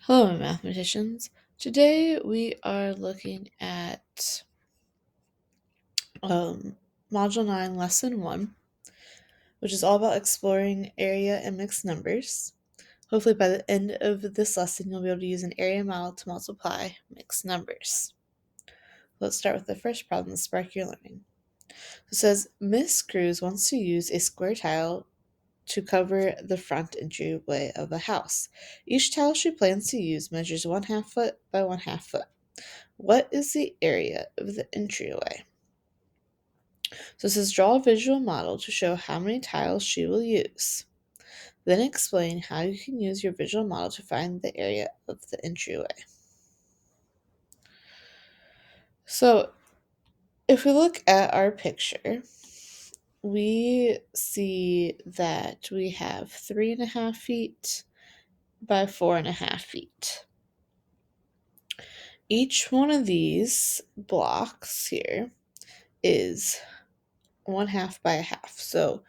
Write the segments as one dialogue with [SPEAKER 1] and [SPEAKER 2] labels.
[SPEAKER 1] Hello, my mathematicians. Today we are looking at Module 9, Lesson 1, which is all about exploring area and mixed numbers. Hopefully by the end of this lesson, you'll be able to use an area model to multiply mixed numbers. Let's start with the first problem to spark your learning. It says, Miss Cruz wants to use a square tile to cover the front entryway of a house. Each tile she plans to use measures 1/2 foot by 1/2 foot. What is the area of the entryway? So it says draw a visual model to show how many tiles she will use. Then explain how you can use your visual model to find the area of the entryway. So if we look at our picture, we see that we have 3.5 feet by 4.5 feet. Each one of these blocks here is 1/2 by 1/2. So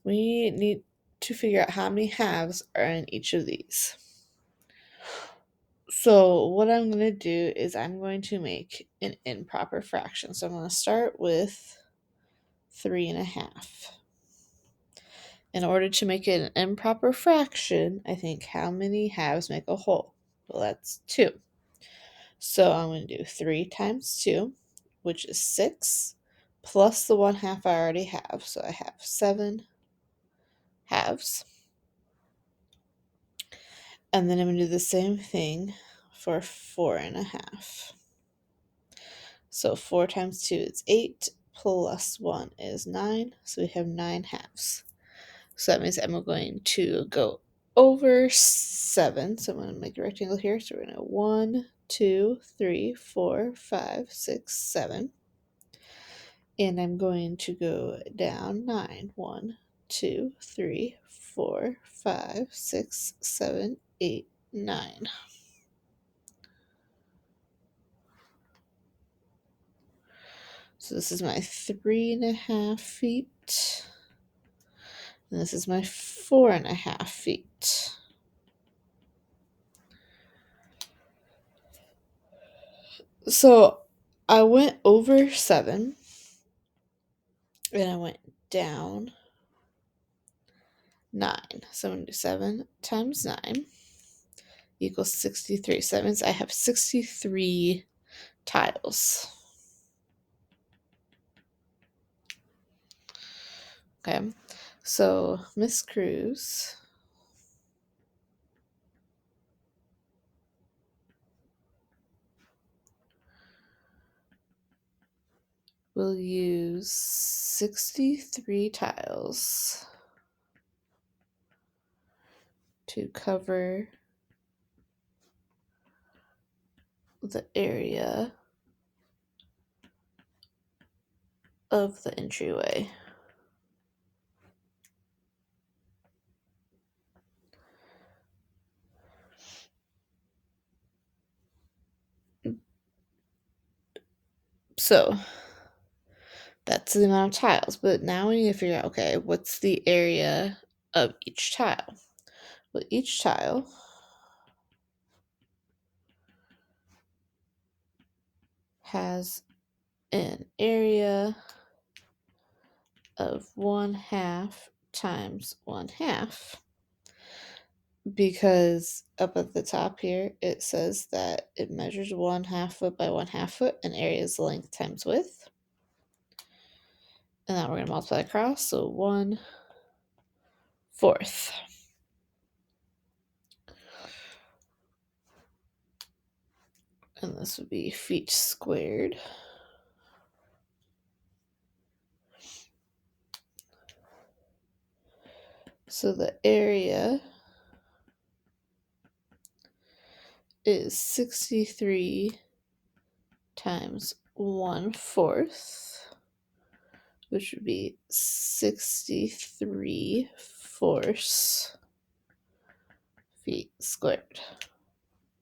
[SPEAKER 1] we need to figure out how many halves are in each of these. So what I'm going to do is I'm going to make an improper fraction. So I'm going to start with 3.5. In order to make it an improper fraction, I think how many halves make a whole? Well, that's 2. So I'm going to do 3 times 2, which is 6, plus the 1/2 I already have. So I have 7 halves. And then I'm going to do the same thing for 4.5. So 4 times 2 is 8, plus 1 is 9. So we have 9 halves. So that means I'm going to go over 7. So I'm going to make a rectangle here. So we're going to 1, 2, 3, 4, 5, 6, 7. And I'm going to go down 9. 1, 2, 3, 4, 5, 6, 7, 8, 9. So this is my 3.5 feet. And this is my 4.5 feet. So I went over 7. And I went down 9. So I'm going to do 7 times 9 equals 63. So that means I have 63 tiles. Okay, so Miss Cruz will use 63 tiles to cover the area of the entryway. So that's the amount of tiles. But now we need to figure out, okay, what's the area of each tile? Well, each tile has an area of 1/2 times 1/2, because up at the top here it says that it measures 1/2 foot by 1/2 foot, and area is length times width. And now we're going to multiply across, so 1/4. And this would be feet squared. So the area is 63 times 1/4, which would be 63/4 feet squared.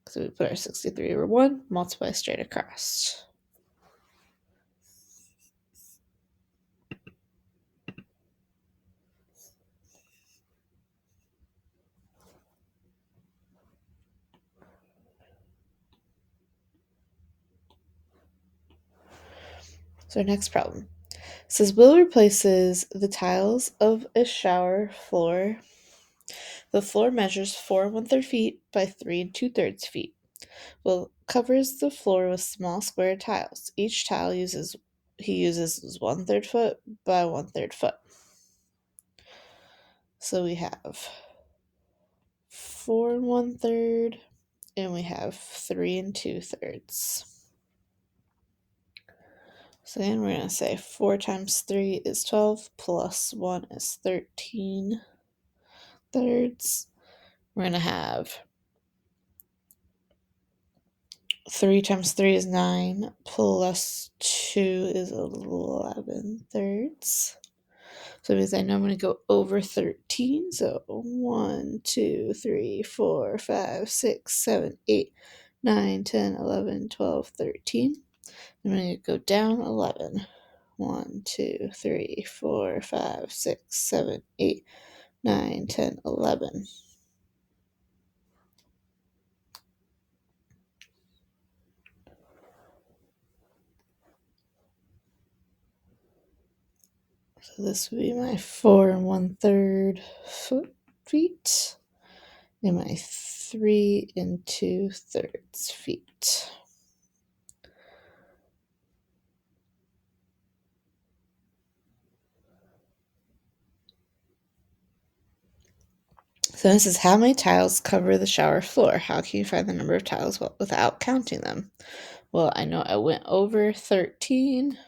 [SPEAKER 1] So we put our 63 over 1, multiply straight across. So our next problem says Will replaces the tiles of a shower floor. The floor measures 4 1/3 feet by 3 2/3 feet. Will covers the floor with small square tiles. Each tile uses 1/3 foot by 1/3 foot. So we have 4 1/3 and we have 3 2/3. So then we're going to say 4 times 3 is 12 plus 1 is 13 thirds. We're going to have 3 times 3 is 9 plus 2 is 11 thirds. So because I know I'm going to go over 13. So 1, 2, 3, 4, 5, 6, 7, 8, 9, 10, 11, 12, 13. I'm going to go down 11. 1, 2, 3, 4, 5, 6, 7, 8, 9, 10, 11. So this would be my 4 1/3 feet and my 3 2/3 feet. So this is how many tiles cover the shower floor. How can you find the number of tiles without counting them? Well, I know I went over 13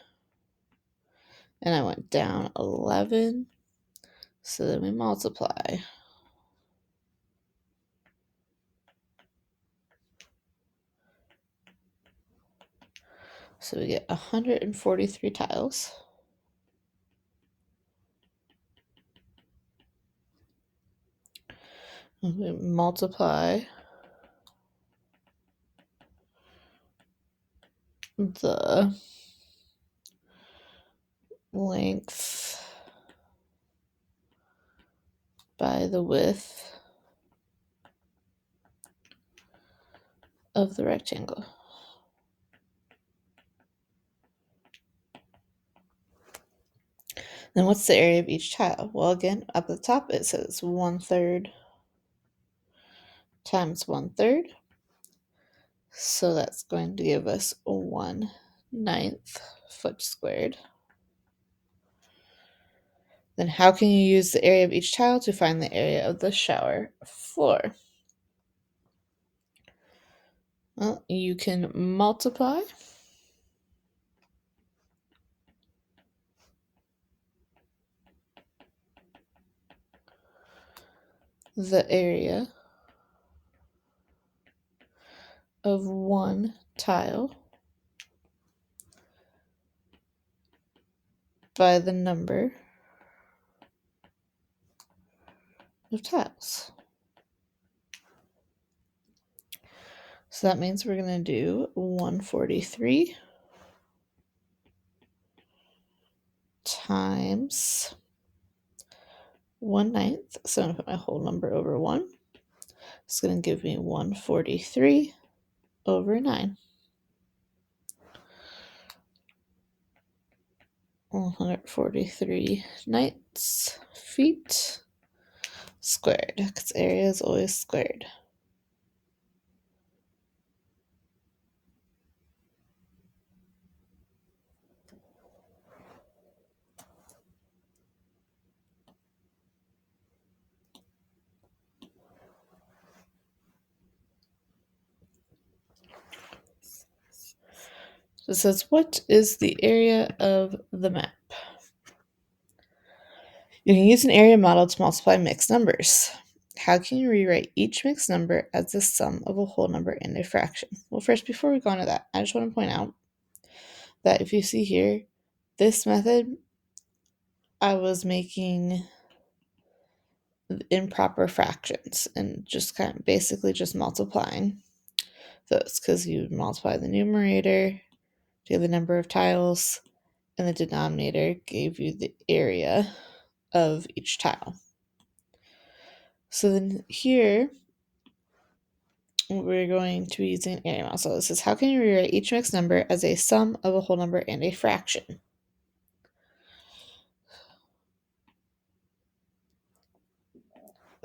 [SPEAKER 1] and I went down 11. So then we multiply. So we get 143 tiles. And we multiply the length by the width of the rectangle. Then what's the area of each tile? Well, again, up at the top it says 1/3 times 1/3. So that's going to give us 1/9 foot squared. Then how can you use the area of each tile to find the area of the shower floor? Well, you can multiply the area of one tile by the number of tiles. So that means we're going to do 143 times 1/9. So I'm going to put my whole number over 1. It's going to give me 143 over 9. 143 ninths feet squared, because area is always squared. So it says, what is the area of the map? You can use an area model to multiply mixed numbers. How can you rewrite each mixed number as the sum of a whole number and a fraction? Well, first, before we go on to that, I just want to point out that if you see here, this method, I was making improper fractions and just kind of basically just multiplying those, because you multiply the numerator to the number of tiles, and the denominator gave you the area of each tile. So then here, we're going to be using area model. So this is, how can you rewrite each mixed number as a sum of a whole number and a fraction?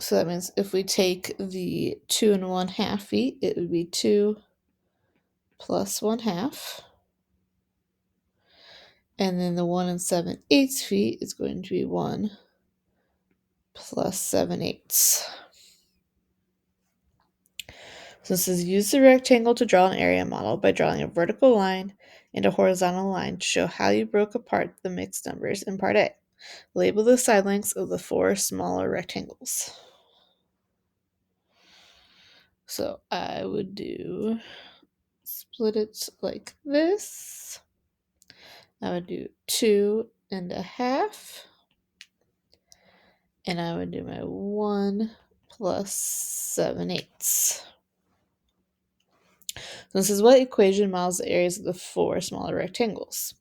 [SPEAKER 1] So that means if we take the 2 1/2 feet, it would be 2 plus 1/2. And then the 1 7/8 feet is going to be 1 plus 7/8. So this is, use the rectangle to draw an area model by drawing a vertical line and a horizontal line to show how you broke apart the mixed numbers in part A. Label the side lengths of the 4 smaller rectangles. So I would split it like this. I would do 2 1/2. And I would do my 1 plus 7/8. This is, what equation models the areas of the 4 smaller rectangles?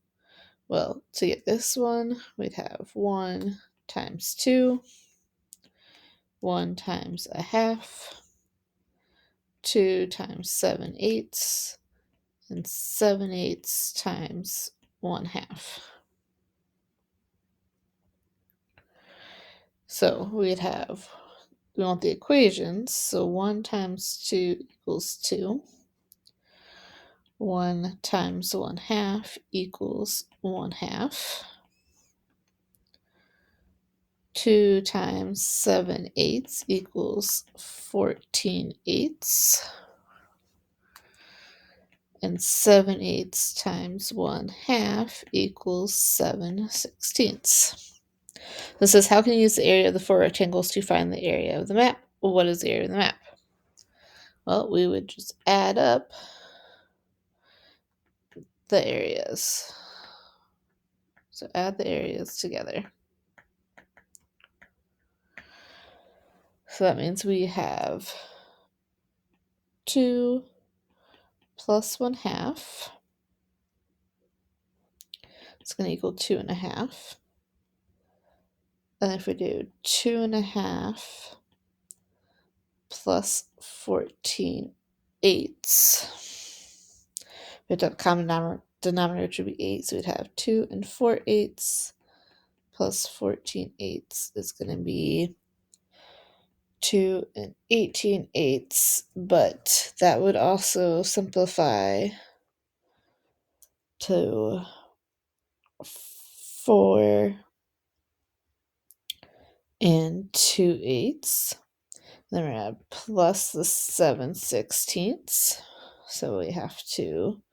[SPEAKER 1] Well, to get this one, we'd have 1 times 2, 1 times 1/2, 2 times 7/8, and 7/8 times 1/2. So we want the equations. So 1 times 2 equals 2. 1 times 1/2 equals 1/2. 2 times 7/8 equals 14/8. And 7/8 times 1/2 equals 7/16. This says, how can you use the area of the 4 rectangles to find the area of the map? Well, what is the area of the map? Well, we would just add up the areas. So add the areas together. So that means we have 2 plus 1/2. It's going to equal 2 1/2. And if we do 2 1/2 plus 14/8, we have to have common denominator, which would be 8. So we'd have 2 4/8 plus 14/8 is going to be 2 18/8. But that would also simplify to 4 2/8. Then we're going to plus the 7/16. So we have to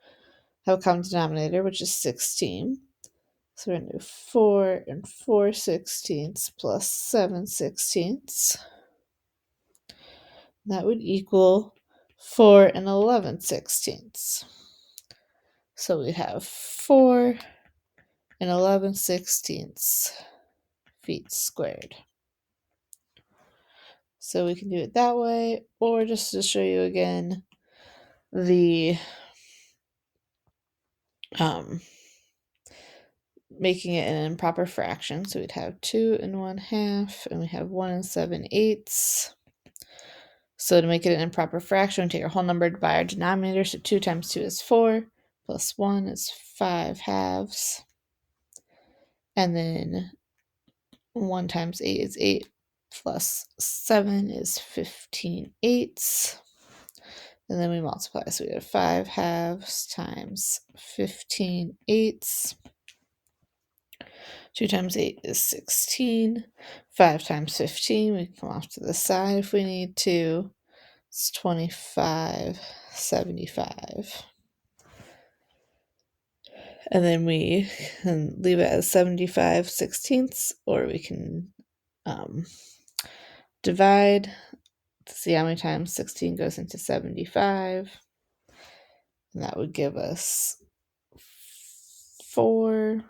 [SPEAKER 1] have a common denominator, which is 16. So we're going to do 4 4/16 plus 7/16. That would equal 4 11/16. So we have 4 11/16 feet squared. So we can do it that way, or just to show you again the making it an improper fraction. So we'd have 2 1/2, and we have 1 7/8. So to make it an improper fraction, we take our whole number by our denominator. So 2 times 2 is 4, plus 1 is 5/2. And then 1 times 8 is 8, plus 7 is 15/8. And then we multiply. So we have 5/2 times 15/8. 2 times 8 is 16. 5 times 15, we can come off to the side if we need to. It's 25/75. And then we can leave it as 75/16, or we can divide to see how many times 16 goes into 75. And that would give us 4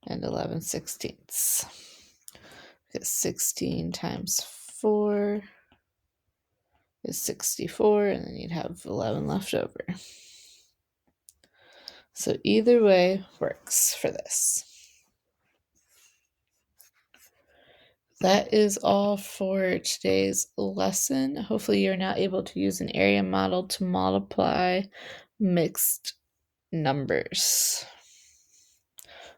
[SPEAKER 1] 11/16. Because 16 times 4 is 64, and then you'd have 11 left over. So either way works for this. That is all for today's lesson. Hopefully, you're now able to use an area model to multiply mixed numbers.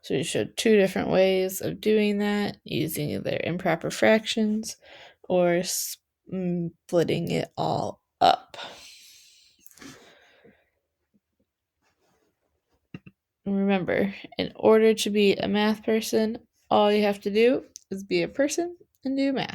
[SPEAKER 1] So you showed two different ways of doing that, using either improper fractions or splitting it all up. Remember, in order to be a math person, all you have to do is be a person and do math.